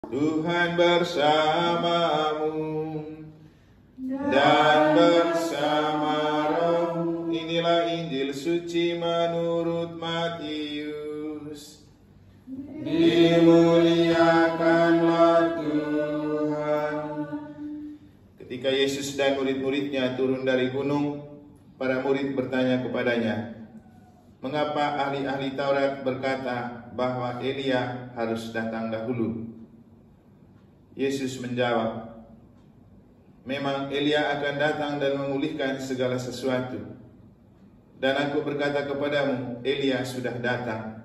Tuhan bersamamu dan bersama rohmu. Inilah Injil suci menurut Matius. Dimuliakanlah Tuhan. Ketika Yesus dan murid-muridnya turun dari gunung, para murid bertanya kepadanya, "Mengapa ahli-ahli Taurat berkata bahwa Elia harus datang dahulu?" Yesus menjawab, "Memang Elia akan datang dan memulihkan segala sesuatu. Dan aku berkata kepadamu, Elia sudah datang,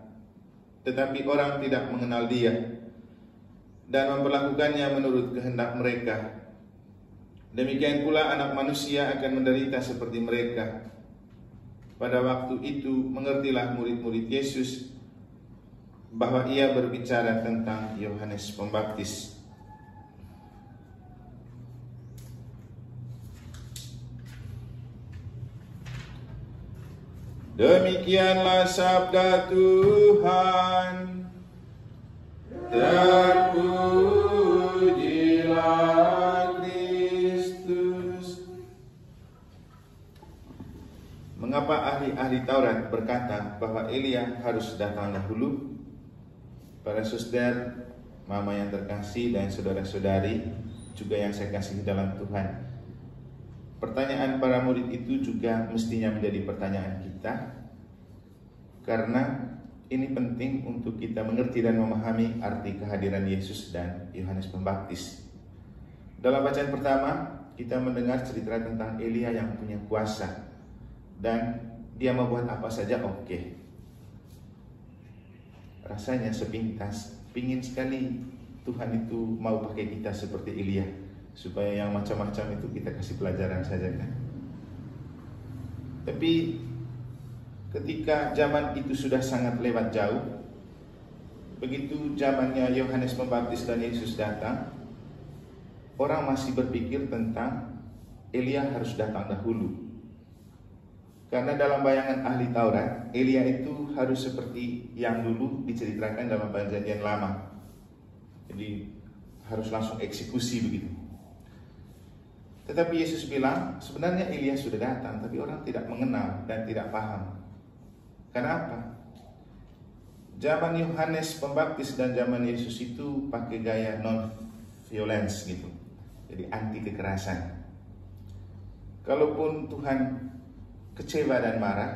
tetapi orang tidak mengenal dia dan memperlakukannya menurut kehendak mereka. Demikian pula Anak Manusia akan menderita seperti mereka." Pada waktu itu mengertilah murid-murid Yesus bahwa ia berbicara tentang Yohanes Pembaptis. Demikianlah sabda Tuhan. Terpujilah Kristus. Mengapa ahli-ahli Taurat berkata bahwa Elia harus datang dahulu? Para saudara, mama yang terkasih dan saudara-saudari juga yang saya kasih dalam Tuhan, pertanyaan para murid itu juga mestinya menjadi pertanyaan kita, karena ini penting untuk kita mengerti dan memahami arti kehadiran Yesus dan Yohanes Pembaptis. Dalam bacaan pertama, kita mendengar cerita tentang Elia yang punya kuasa dan dia mau buat apa saja oke. Rasanya sepintas pingin sekali Tuhan itu mau pakai kita seperti Elia, supaya yang macam-macam itu kita kasih pelajaran saja kan. Tapi ketika zaman itu sudah sangat lewat jauh, begitu zamannya Yohanes Pembaptis dan Yesus datang, orang masih berpikir tentang Elia harus datang dahulu. Karena dalam bayangan ahli Taurat, Elia itu harus seperti yang dulu diceritakan dalam Perjanjian Lama. Jadi harus langsung eksekusi begitu. Tetapi Yesus bilang, sebenarnya Elia sudah datang, tapi orang tidak mengenal dan tidak paham. Kenapa? Zaman Yohanes Pembaptis dan zaman Yesus itu pakai gaya non-violence gitu. Jadi anti kekerasan. Kalaupun Tuhan kecewa dan marah,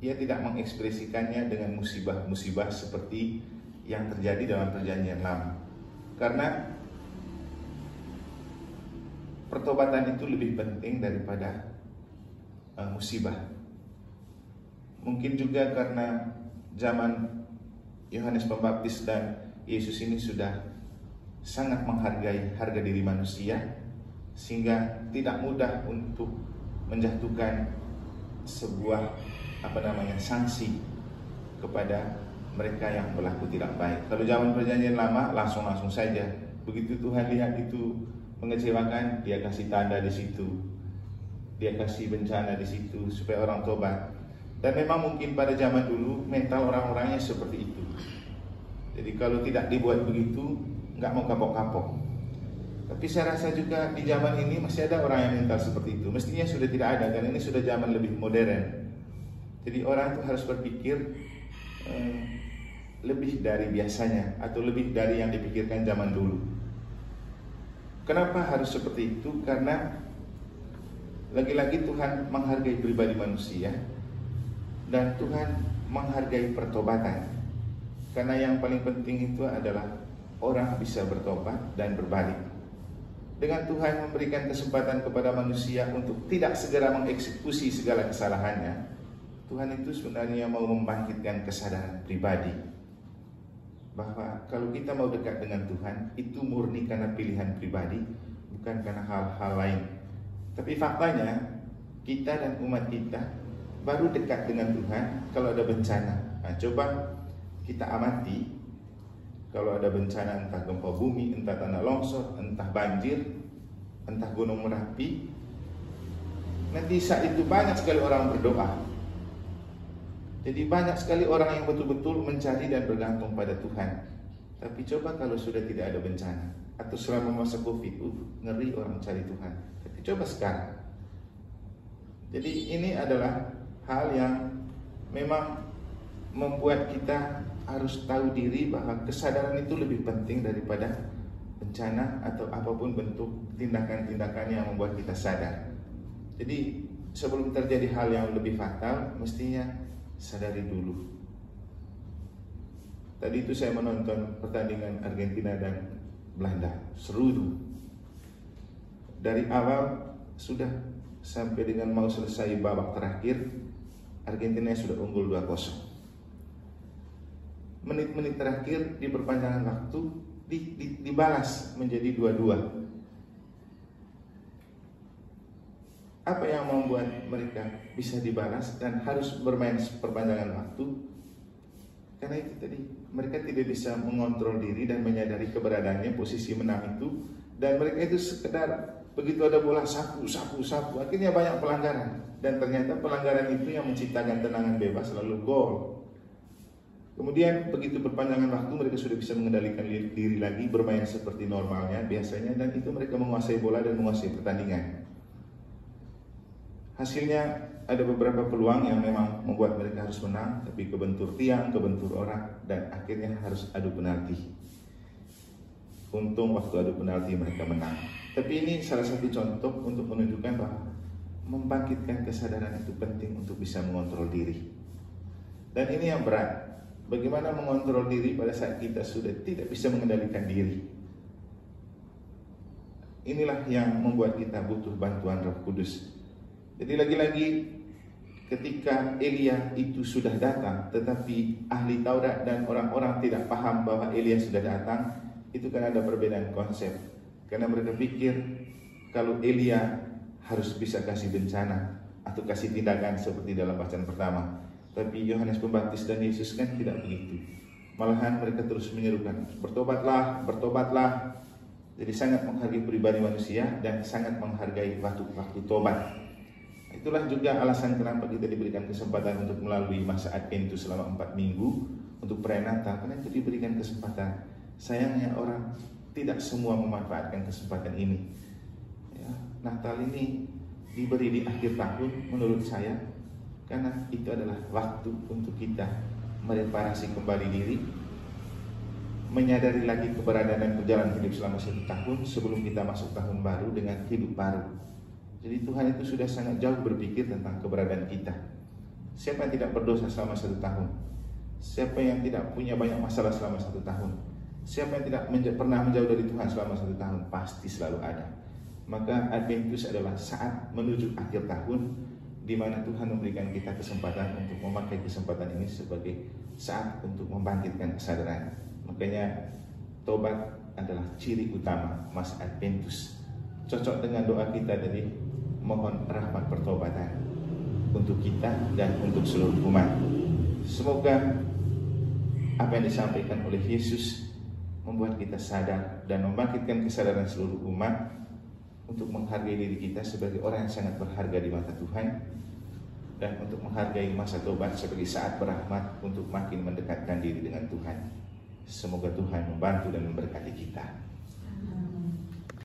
ia tidak mengekspresikannya dengan musibah-musibah seperti yang terjadi dalam Perjanjian Lama. Karena pertobatan itu lebih penting daripada musibah. Mungkin juga karena zaman Yohanes Pembaptis dan Yesus ini sudah sangat menghargai harga diri manusia, sehingga tidak mudah untuk menjatuhkan sebuah sanksi kepada mereka yang berlaku tidak baik. Kalau zaman Perjanjian Lama langsung saja. Begitu Tuhan lihat itu mengecewakan, dia kasih tanda di situ, dia kasih bencana di situ supaya orang tobat. Dan memang mungkin pada zaman dulu mental orang-orangnya seperti itu. Jadi kalau tidak dibuat begitu, nggak mau kapok-kapok. Tapi saya rasa juga di zaman ini masih ada orang yang mental seperti itu. Mestinya sudah tidak ada, karena ini sudah zaman lebih modern. Jadi orang itu harus berpikir lebih dari biasanya, atau lebih dari yang dipikirkan zaman dulu. Kenapa harus seperti itu? Karena lagi-lagi Tuhan menghargai pribadi manusia, dan Tuhan menghargai pertobatan. Karena yang paling penting itu adalah orang bisa bertobat dan berbalik. Dengan Tuhan memberikan kesempatan kepada manusia untuk tidak segera mengeksekusi segala kesalahannya, Tuhan itu sebenarnya mau membangkitkan kesadaran pribadi bahwa kalau kita mau dekat dengan Tuhan, itu murni karena pilihan pribadi, bukan karena hal-hal lain. Tapi faktanya, kita dan umat kita baru dekat dengan Tuhan kalau ada bencana. Nah, coba kita amati, kalau ada bencana, entah gempa bumi, entah tanah longsor, entah banjir, entah gunung Merapi, nanti saat itu banyak sekali orang berdoa. Jadi banyak sekali orang yang betul-betul mencari dan bergantung pada Tuhan. Tapi coba kalau sudah tidak ada bencana atau selama masa Covid, ngeri orang cari Tuhan. Tapi coba sekarang. Jadi ini adalah hal yang memang membuat kita harus tahu diri bahwa kesadaran itu lebih penting daripada bencana atau apapun bentuk tindakan-tindakan yang membuat kita sadar. Jadi sebelum terjadi hal yang lebih fatal, mestinya sadari dulu. Tadi itu saya menonton pertandingan Argentina dan Belanda, seru itu. Dari awal sudah sampai dengan mau selesai babak terakhir, Argentina sudah unggul 2-0. Menit-menit terakhir di perpanjangan waktu dibalas menjadi 2-2. Apa yang membuat mereka bisa dibalas dan harus bermain perpanjangan waktu? Karena itu tadi, mereka tidak bisa mengontrol diri dan menyadari keberadaannya posisi menang itu, dan mereka itu sekedar begitu ada bola sapu, akhirnya banyak pelanggaran, dan ternyata pelanggaran itu yang menciptakan tendangan bebas lalu gol. Kemudian begitu perpanjangan waktu mereka sudah bisa mengendalikan diri lagi, bermain seperti normalnya biasanya, dan itu mereka menguasai bola dan menguasai pertandingan. Hasilnya ada beberapa peluang yang memang membuat mereka harus menang, tapi kebentur tiang, kebentur orang, dan akhirnya harus adu penalti. Untung waktu adu penalti mereka menang. Tapi ini salah satu contoh untuk menunjukkan bahwa membangkitkan kesadaran itu penting untuk bisa mengontrol diri. Dan ini yang berat. Bagaimana mengontrol diri pada saat kita sudah tidak bisa mengendalikan diri. Inilah yang membuat kita butuh bantuan Roh Kudus. Jadi lagi-lagi ketika Elia itu sudah datang, tetapi ahli Taurat dan orang-orang tidak paham bahwa Elia sudah datang, itu kan ada perbedaan konsep. Karena mereka pikir kalau Elia harus bisa kasih bencana atau kasih tindakan seperti dalam bacaan pertama. Tapi Yohanes Pembaptis dan Yesus kan tidak begitu. Malahan mereka terus menyerukan, bertobatlah, bertobatlah. Jadi sangat menghargai pribadi manusia dan sangat menghargai waktu tobat. Itulah juga alasan kenapa kita diberikan kesempatan untuk melalui masa Adventus selama 4 minggu untuk perayaan Natal. Karena itu diberikan kesempatan. Sayangnya orang tidak semua memanfaatkan kesempatan ini. Ya, Natal ini diberi di akhir tahun menurut saya, karena itu adalah waktu untuk kita mereparasi kembali diri, menyadari lagi keberadaan dan perjalanan hidup selama 1 tahun sebelum kita masuk tahun baru dengan hidup baru. Jadi Tuhan itu sudah sangat jauh berpikir tentang keberadaan kita. Siapa yang tidak berdosa selama 1 tahun? Siapa yang tidak punya banyak masalah selama 1 tahun? Siapa yang tidak pernah menjauh dari Tuhan selama 1 tahun? Pasti selalu ada. Maka Adventus adalah saat menuju akhir tahun, di mana Tuhan memberikan kita kesempatan untuk memakai kesempatan ini sebagai saat untuk membangkitkan kesadaran. Makanya tobat adalah ciri utama masa Adventus. Cocok dengan doa kita tadi, mohon rahmat pertobatan untuk kita dan untuk seluruh umat. Semoga apa yang disampaikan oleh Yesus membuat kita sadar dan membangkitkan kesadaran seluruh umat untuk menghargai diri kita sebagai orang yang sangat berharga di mata Tuhan, dan untuk menghargai masa tobat sebagai saat berahmat untuk makin mendekatkan diri dengan Tuhan. Semoga Tuhan membantu dan memberkati kita.